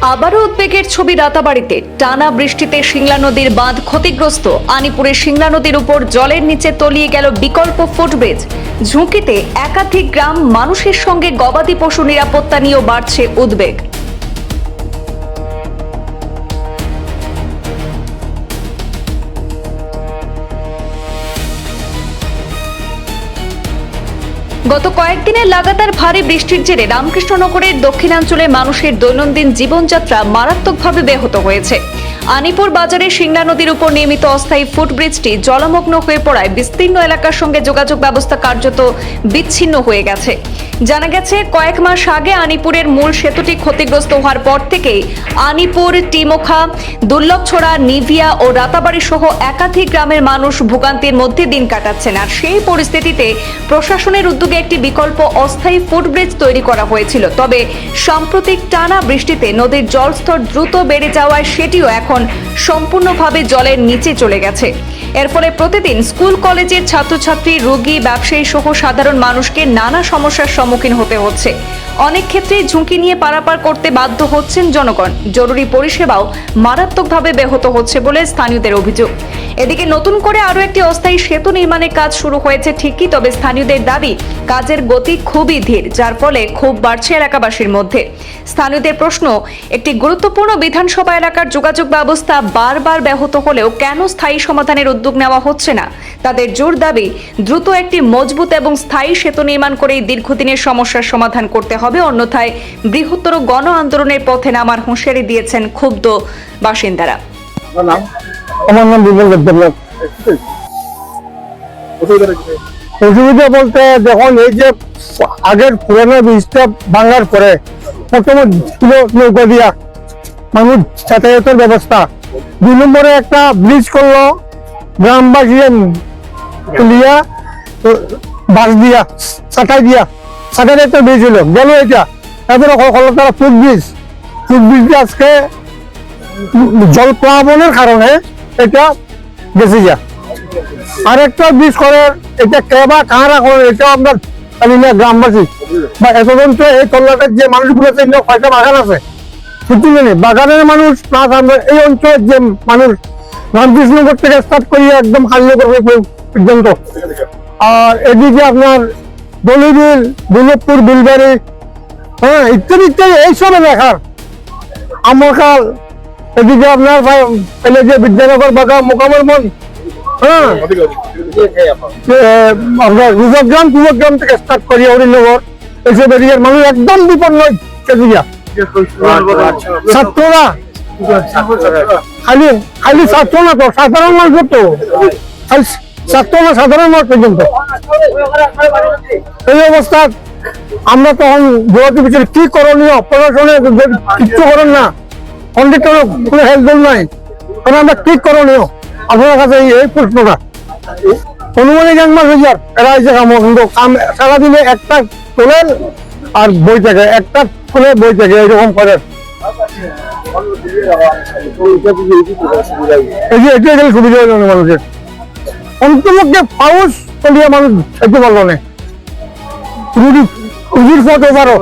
আবারও উদ্বেগের ছবি রাতাবাড়িতে। টানা বৃষ্টিতে সিংলা নদীর বাঁধ ক্ষতিগ্রস্ত। আনিপুরের সিংলা নদীর উপর জলের নিচে তলিয়ে গেল বিকল্প ফুটব্রিজ। ঝুঁকিতে একাধিক গ্রাম, মানুষের সঙ্গে গবাদি পশু নিরাপত্তা নিয়েও বাড়ছে উদ্বেগ। গত কয়েকদিনের লাগাতার ভারী বৃষ্টির জেরে রামকৃষ্ণনগরের দক্ষিণাঞ্চলে মানুষের দৈনন্দিন জীবনযাত্রা মারাত্মকভাবে ব্যাহত হয়েছে। আনিপুর বাজারে সিংলা নদীর উপর নির্মিত অস্থায়ী ফুটব্রিজটি জলমগ্ন হয়ে পড়ায় বিস্তীর্ণ এলাকার সঙ্গে যোগাযোগ ব্যবস্থা কার্যত বিচ্ছিন্ন হয়ে গেছে। জানা গেছে, কয়েক মাস আগে আনিপুরের মূল সেতুটি ক্ষতিগ্রস্ত হওয়ার পর থেকেই আনিপুর, টিমোখা, দুর্লভছড়া, নিভিয়া ও রাতাবাড়ি সহ একাধিক গ্রামের মানুষ ভোগান্তির মধ্যে দিন কাটাচ্ছেন। আর সেই পরিস্থিতিতে প্রশাসনের উদ্যোগে একটি বিকল্প অস্থায়ী ফুটব্রিজ তৈরি করা হয়েছিল। তবে সাম্প্রতিক টানা বৃষ্টিতে নদীর জলস্তর দ্রুত বেড়ে যাওয়ায় সেটিও এখন সম্পূর্ণভাবে জলের নিচে চলে গেছে। এর ফলে প্রতিদিন স্কুল কলেজের ছাত্রছাত্রী, রোগী, ব্যবসায়ী সহ সাধারণ মানুষকে নানা সমস্যার সম্মুখীন হতে হচ্ছে। অনেক ক্ষেত্রেই ঝুঁকি নিয়ে পারাপার করতে বাধ্য হচ্ছেন জনগণ। জরুরি পরিষেবাও মারাত্মকভাবে ব্যাহত হচ্ছে বলে স্থানীয়দের অভিযোগ। এদিকে নতুন করে আরও একটি অস্থায়ী সেতু নির্মাণের কাজ শুরু হয়েছে ঠিকই, তবে স্থানীয়দের দাবি কাজের গতি খুবই ধীর, যার ফলে ক্ষোভ বাড়ছে এলাকাবাসীর মধ্যে। স্থানীয়দের প্রশ্ন, একটি গুরুত্বপূর্ণ বিধানসভা এলাকার যোগাযোগ ব্যবস্থা বারবার ব্যাহত হলেও কেন স্থায়ী সমাধানের উদ্যোগ নেওয়া হচ্ছে না? তাদের জোর দাবি, দ্রুত একটি মজবুত এবং স্থায়ী সেতু নির্মাণ করে দীর্ঘদিনের সমস্যার সমাধান করতে হবে, অন্যথায় বৃহত্তর গণ আন্দোলনের পথে নামার হুঁশিয়ারি দিয়েছেন ক্ষুব্ধ বাসিন্দারা। আমার নাম বিমল দেবনাথ। অসুবিধা বলতে, যখন এই যে আগের পুরানো ব্রিজটা ভাঙার পরে প্রথমে ছিল নৌকা দিয়া মানুষ যাতায়াতের ব্যবস্থা, 2 নম্বরে একটা ব্রিজ করলো গ্রামবাসী তুলিয়া বাস দিয়া ছাটাই দিয়া ছাটাই একটা ব্রিজ হলো গেল এটা। তারপরে হলো তারা ফুটব্রিজ আজকে জল প্লাবনের কারণে এটা গেছে যা। আর একটা ব্রিজ করে এটা কে বা কারা করে, এটা আমরা জানি না গ্রামবাসী বা এতজন। তো এই তল্লাটের যে মানুষগুলো আছে, কয়টা বাগান আছে সত্যি জানি, বাগানের মানুষ প্লাস আমরা এই অঞ্চলের যে মানুষ, রামকৃষ্ণনগর থেকে স্টার্ট করিয়ে একদম কালিয়াগড় পর্যন্ত। আর এদিকে আপনার দলিবিল, দুর্লভপুর, বিলবাড়ি, হ্যাঁ ইত্যাদি ইত্যাদি এইসব এলাকার আমরকাল, এদিকে আপনার পেলে যে বিদ্যানগর, বাগান, মোকামের মন, হ্যাঁ আপনার রূপগ্রাম, পূর্বগ্রাম থেকে স্টার্ট করি হরিনগর, এইসব এদিকের মানুষ একদম বিপন্ন সেদিকে। ছাত্ররা খালি ছাত্র না তো, সাধারণ মানুষ তো ছাত্র না, সাধারণ মানুষ পর্যন্ত এই অবস্থা। আমরা তখন যোগাযোগ বিষয়ে কি করণীয়, প্রশাসনে কিচ্ছু করেন না, কন্ট্রাক্টর কোনো হেল্প নাই, কারণ আমরা কি করণীয় আপনার কাছে এই প্রশ্নটা। অনুমানিক 1 মাস হয়ে যার এরা এসে কাম, কিন্তু সারাদিনে একটা তোলেন আর বই থাকে, একটা খুলে বই থাকে, এরকম করেন। এটাই গেলে সুবিধা হলো না মানুষের। অন্তপক্ষে পাউস চলিয়ে মানুষ খেতে পারলো না, রুজির পথ ওভারও।